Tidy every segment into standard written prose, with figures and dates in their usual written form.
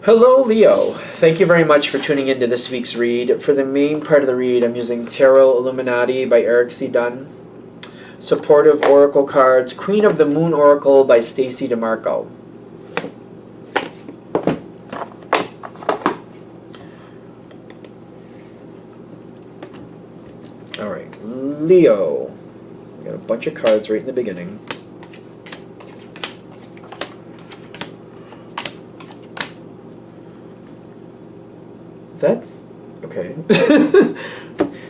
Hello, Leo. Thank you very much for tuning into this week's read. For the main part of the read, I'm using Tarot Illuminati by Eric C. Dunn, Supportive Oracle cards, Queen of the Moon Oracle by Stacy DeMarco. All right, Leo. Got a bunch of cards right in the beginning. That's okay.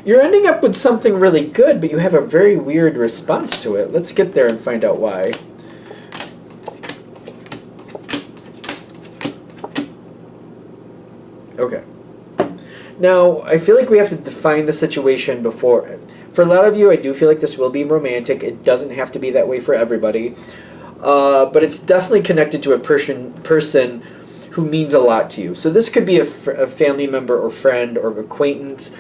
You're ending up with something really good, but you have a very weird response to it. Let's get there and find out why. Okay. Now, I feel like we have to define the situation before. For a lot of you, I do feel like this will be romantic. It doesn't have to be that way for everybody. But it's definitely connected to a person who means a lot to you. So this could be a family member or friend or acquaintance.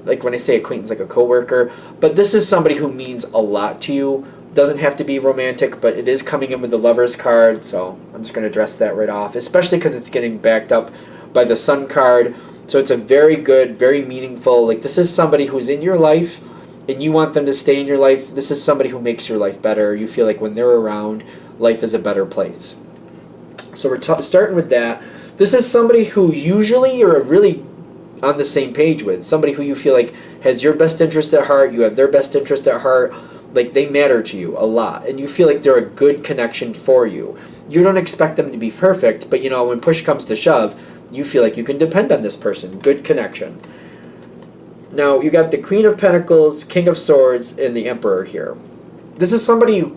Like when I say acquaintance, like a coworker. But this is somebody who means a lot to you. Doesn't have to be romantic, but it is coming in with the Lover's card. So I'm just going to address that right off. Especially because it's getting backed up by the Sun card. So it's a very good, very meaningful, like this is somebody who's in your life and you want them to stay in your life. This is somebody who makes your life better. You feel like when they're around, life is a better place. So we're starting with that. This is somebody who usually you're really on the same page with. Somebody who you feel like has your best interest at heart. You have their best interest at heart. Like they matter to you a lot. And you feel like they're a good connection for you. You don't expect them to be perfect, but you know, when push comes to shove, you feel like you can depend on this person. Good connection. Now, you got the Queen of Pentacles, King of Swords, and the Emperor here. This is somebody,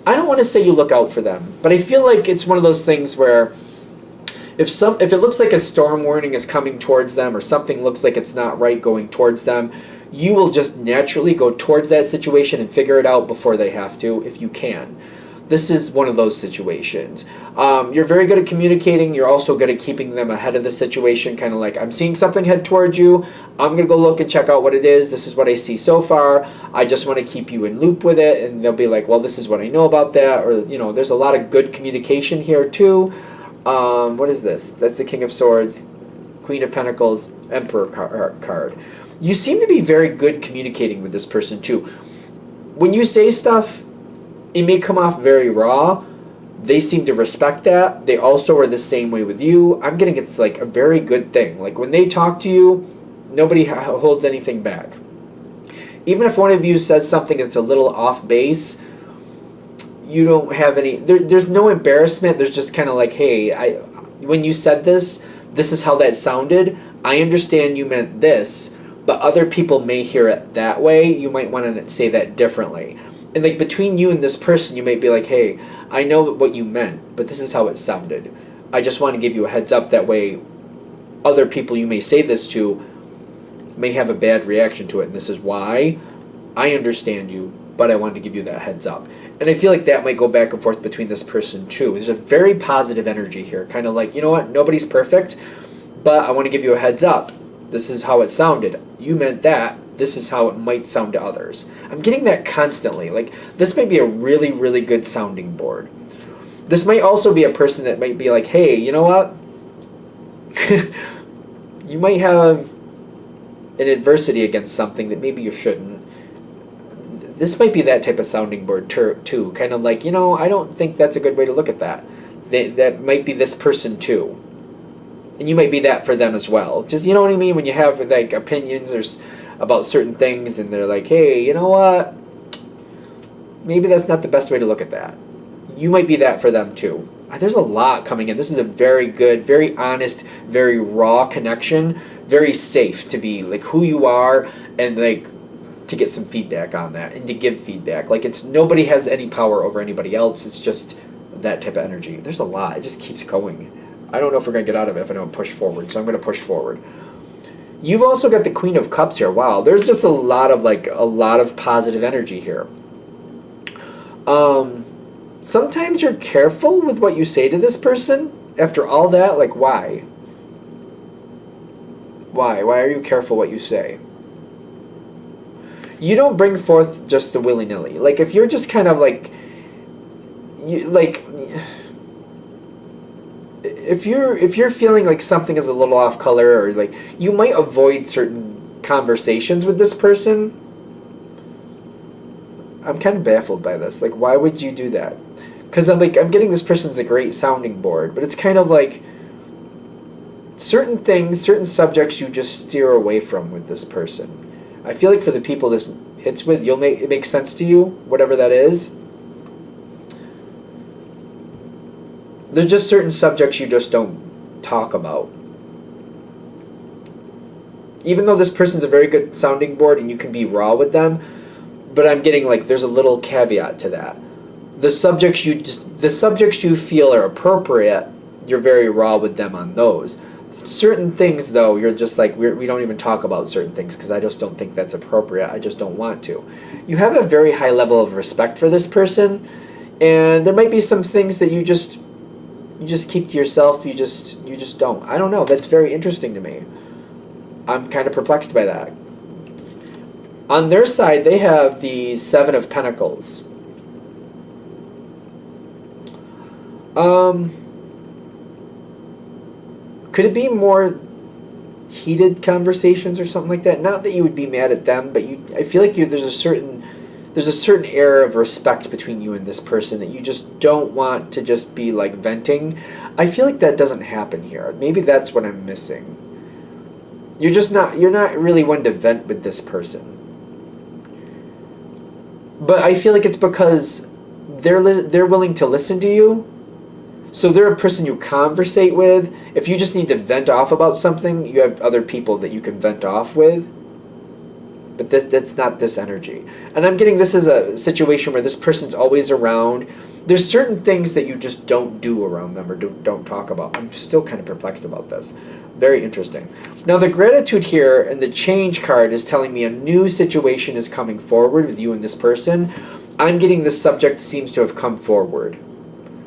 I don't want to say you look out for them, but I feel like it's one of those things where if it looks like a storm warning is coming towards them or something looks like it's not right going towards them, you will just naturally go towards that situation and figure it out before they have to, if you can. This is one of those situations. You're very good at communicating. You're also good at keeping them ahead of the situation. Kind of like, I'm seeing something head towards you. I'm going to go look and check out what it is. This is what I see so far. I just want to keep you in loop with it. And they'll be like, well, this is what I know about that. Or, you know, there's a lot of good communication here too. What is this? That's the King of Swords, Queen of Pentacles, Emperor card. You seem to be very good communicating with this person too. When you say stuff, it may come off very raw. They seem to respect that. They also are the same way with you. I'm getting it's like a very good thing. Like when they talk to you, nobody holds anything back. Even if one of you says something that's a little off base, you don't have any, there's no embarrassment. There's just kind of like, hey, when you said this, this is how that sounded. I understand you meant this, but other people may hear it that way. You might want to say that differently. And like between you and this person, you might be like, hey, I know what you meant, but this is how it sounded. I just want to give you a heads up. That way other people you may say this to may have a bad reaction to it. And this is why I understand you, but I wanted to give you that heads up. And I feel like that might go back and forth between this person too. There's a very positive energy here. Kind of like, you know what? Nobody's perfect, but I want to give you a heads up. This is how it sounded. You meant that. This is how it might sound to others. I'm getting that constantly. Like, this might be a really, really good sounding board. This might also be a person that might be like, hey, you know what? You might have an adversity against something that maybe you shouldn't. This might be that type of sounding board too. Kind of like, you know, I don't think that's a good way to look at that. That might be this person too. And you might be that for them as well. Just, you know what I mean? When you have like opinions or about certain things and they're like, hey, you know what? Maybe that's not the best way to look at that. You might be that for them too. There's a lot coming in. This is a very good, very honest, very raw connection. Very safe to be like who you are and like to get some feedback on that and to give feedback. Like it's nobody has any power over anybody else. It's just that type of energy. There's a lot. It just keeps going. I don't know if we're going to get out of it if I don't push forward. So I'm going to push forward. You've also got the Queen of Cups here. Wow, there's just a lot of positive energy here. Sometimes you're careful with what you say to this person. After all that, like why? Why are you careful what you say? You don't bring forth just the willy-nilly. Like if you're just kind of like, if you're feeling like something is a little off color, or like you might avoid certain conversations with this person. I'm kind of baffled by this. Like, why would you do that? Because I'm getting this person's a great sounding board, but it's kind of like certain things, certain subjects you just steer away from with this person. I feel like for the people this hits with, it makes sense to you, whatever that is. There's just certain subjects you just don't talk about. Even though this person's a very good sounding board and you can be raw with them, but I'm getting like there's a little caveat to that. The subjects you feel are appropriate, you're very raw with them on those. Certain things, though, you're just like, we don't even talk about certain things because I just don't think that's appropriate. I just don't want to. You have a very high level of respect for this person, and there might be some things that you just keep to yourself. You just don't. I don't know. That's very interesting to me. I'm kind of perplexed by that. On their side, they have the Seven of Pentacles. Could it be more heated conversations or something like that? Not that you would be mad at them, but I feel like there's a certain air of respect between you and this person that you just don't want to just be like venting. I feel like that doesn't happen here. Maybe that's what I'm missing. You're not really one to vent with this person. But I feel like it's because they're willing to listen to you. So they're a person you conversate with. If you just need to vent off about something, you have other people that you can vent off with. But that's not this energy. And I'm getting this is a situation where this person's always around. There's certain things that you just don't do around them or don't talk about. I'm still kind of perplexed about this. Very interesting. Now the gratitude here and the change card is telling me a new situation is coming forward with you and this person. I'm getting this subject seems to have come forward.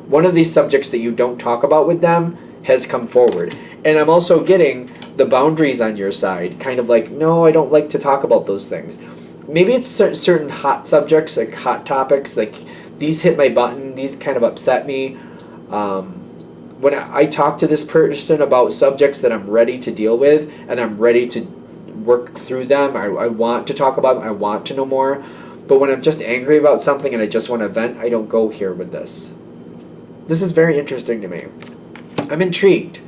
One of these subjects that you don't talk about with them has come forward. And I'm also getting the boundaries on your side, kind of like, no, I don't like to talk about those things. Maybe it's certain hot subjects, like hot topics, like these hit my button, these kind of upset me. When I talk to this person about subjects that I'm ready to deal with and I'm ready to work through them, I want to talk about them, I want to know more. But when I'm just angry about something and I just want to vent, I don't go here with this. This is very interesting to me. I'm intrigued.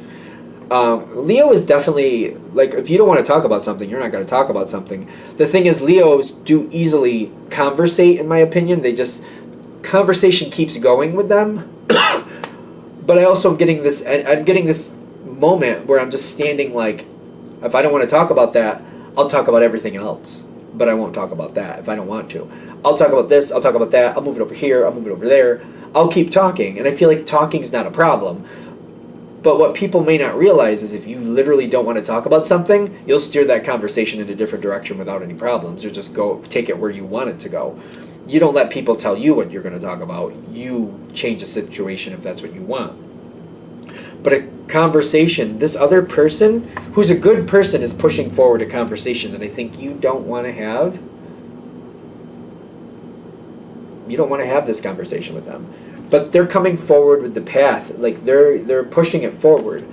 Leo is definitely, like, if you don't want to talk about something, you're not going to talk about something. The thing is, Leos do easily conversate, in my opinion. Conversation keeps going with them. But I also I'm getting this moment where I'm just standing like, if I don't want to talk about that, I'll talk about everything else. But I won't talk about that if I don't want to. I'll talk about this, I'll talk about that, I'll move it over here, I'll move it over there. I'll keep talking, and I feel like talking's not a problem. But what people may not realize is if you literally don't want to talk about something, you'll steer that conversation in a different direction without any problems, or just take it where you want it to go. You don't let people tell you what you're going to talk about. You change the situation if that's what you want. But a conversation, this other person, who's a good person, is pushing forward a conversation that I think you don't want to have. You don't want to have this conversation with them. But they're coming forward with the path. Like, they're pushing it forward.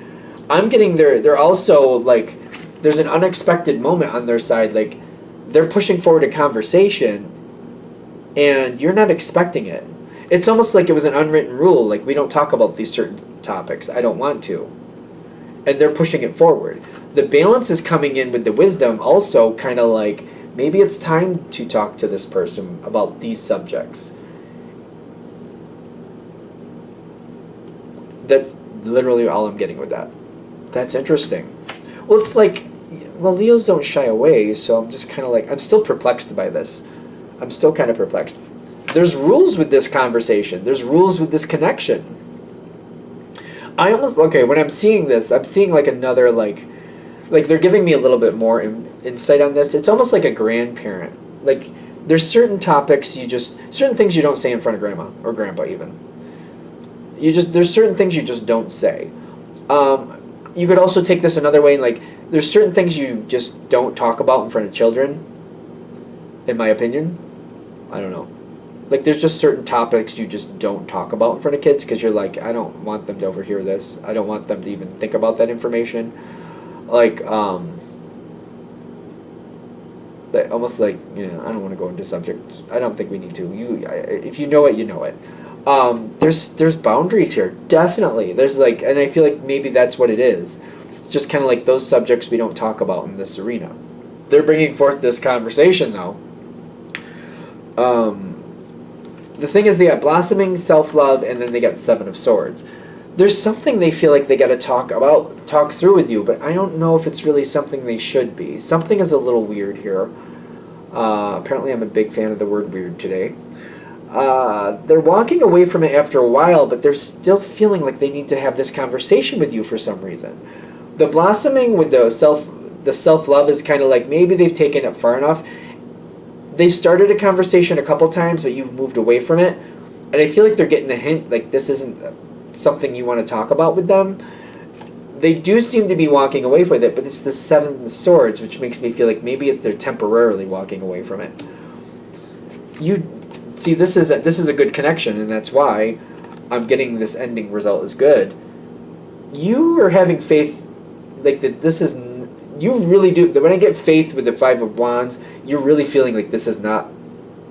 I'm getting they're also, like, there's an unexpected moment on their side. Like, they're pushing forward a conversation, and you're not expecting it. It's almost like it was an unwritten rule. Like, we don't talk about these certain topics. I don't want to. And they're pushing it forward. The balance is coming in with the wisdom also, kind of like, maybe it's time to talk to this person about these subjects. That's literally all I'm getting with that. That's interesting. Well, it's like, Leos don't shy away, so I'm just kind of like, I'm still perplexed by this. I'm still kind of perplexed. There's rules with this conversation. There's rules with this connection. When I'm seeing this, I'm seeing like another, like they're giving me a little bit more insight on this. It's almost like a grandparent. Like, there's certain topics certain things you don't say in front of grandma or grandpa even. There's certain things you just don't say. You could also take this another way, and like, there's certain things you just don't talk about in front of children, in my opinion. I don't know. Like, there's just certain topics you just don't talk about in front of kids because you're like, I don't want them to overhear this. I don't want them to even think about that information. Like, almost like, you know, I don't want to go into subjects. I don't think we need to. If you know it, you know it. There's boundaries here, definitely. There's like, and I feel like maybe that's what it is. It's just kind of like those subjects we don't talk about in this arena. They're bringing forth this conversation though. The thing is, they got blossoming, self-love, and then they got Seven of Swords. There's something they feel like they got to talk through with you, but I don't know if it's really something they should be. Something is a little weird here. Apparently, I'm a big fan of the word weird today. They're walking away from it after a while, but they're still feeling like they need to have this conversation with you for some reason. The blossoming with the self-love is kind of like maybe they've taken it far enough. They've started a conversation a couple times, but you've moved away from it. And I feel like they're getting a hint, like this isn't something you want to talk about with them. They do seem to be walking away with it, but it's the Seven of Swords, which makes me feel like maybe it's they're temporarily walking away from it. You see, this is a good connection, and that's why I'm getting this ending result is good. You are having faith, like that. This is you really do. When I get faith with the Five of Wands, you're really feeling like this is not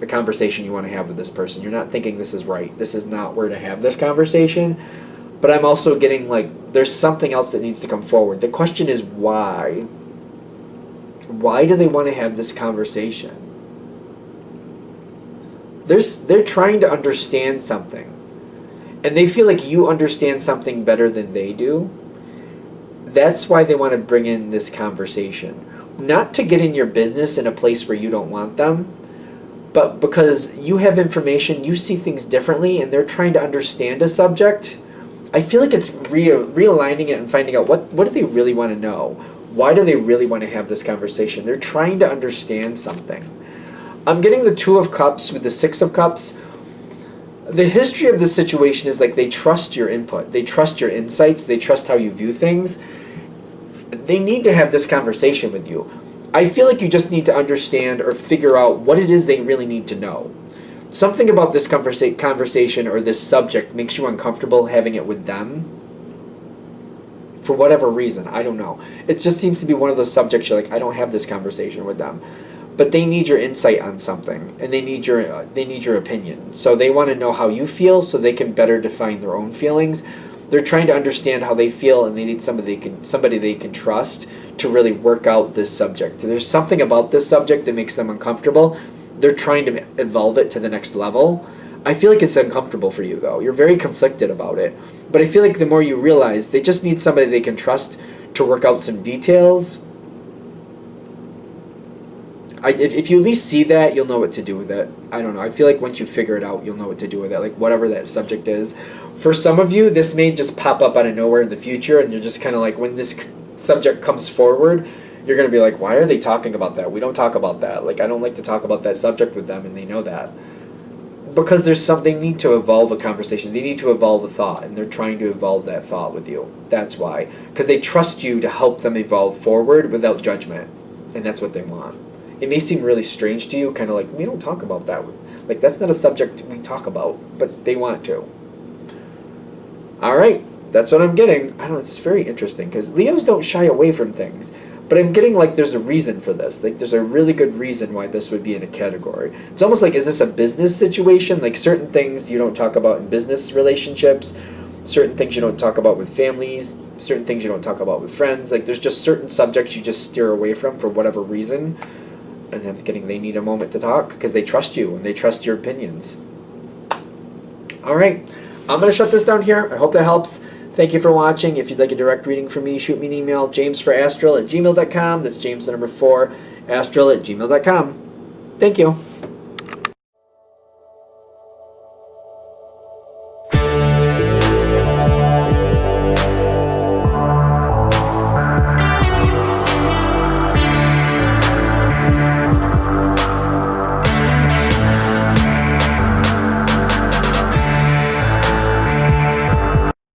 a conversation you want to have with this person. You're not thinking this is right. This is not where to have this conversation. But I'm also getting like there's something else that needs to come forward. The question is why? Why do they want to have this conversation? They're trying to understand something. And they feel like you understand something better than they do. That's why they want to bring in this conversation. Not to get in your business in a place where you don't want them, but because you have information, you see things differently, and they're trying to understand a subject. I feel like it's realigning it and finding out what do they really want to know? Why do they really want to have this conversation? They're trying to understand something. I'm getting the Two of Cups with the Six of Cups. The history of the situation is like they trust your input. They trust your insights. They trust how you view things. They need to have this conversation with you. I feel like you just need to understand or figure out what it is they really need to know. Something about this conversation or this subject makes you uncomfortable having it with them. For whatever reason, I don't know. It just seems to be one of those subjects you're like, I don't have this conversation with them. But they need your insight on something, and they need your opinion. So they want to know how you feel so they can better define their own feelings. They're trying to understand how they feel, and they need somebody they can trust to really work out this subject. There's something about this subject that makes them uncomfortable. They're trying to evolve it to the next level. I feel like it's uncomfortable for you, though. You're very conflicted about it. But I feel like the more you realize, they just need somebody they can trust to work out some details. If you at least see that, you'll know what to do with it. I don't know. I feel like once you figure it out, you'll know what to do with it. Like, whatever that subject is. For some of you, this may just pop up out of nowhere in the future, and you're just kind of like, when this subject comes forward, you're going to be like, why are they talking about that? We don't talk about that. Like, I don't like to talk about that subject with them, and they know that. Because they need to evolve a conversation. They need to evolve a thought, and they're trying to evolve that thought with you. That's why. Because they trust you to help them evolve forward without judgment. And that's what they want. It may seem really strange to you, kind of like, we don't talk about that. Like, that's not a subject we talk about, but they want to. All right, that's what I'm getting. I don't know, it's very interesting, because Leos don't shy away from things. But I'm getting like there's a reason for this. Like, there's a really good reason why this would be in a category. It's almost like, is this a business situation? Like, certain things you don't talk about in business relationships, certain things you don't talk about with families, certain things you don't talk about with friends. Like, there's just certain subjects you just steer away from for whatever reason. And I'm getting they need a moment to talk because they trust you and they trust your opinions. All right, I'm going to shut this down here. I hope that helps. Thank you for watching. If you'd like a direct reading from me, shoot me an email, jamesforastral@gmail.com. That's James the number 4, astral@gmail.com. Thank you.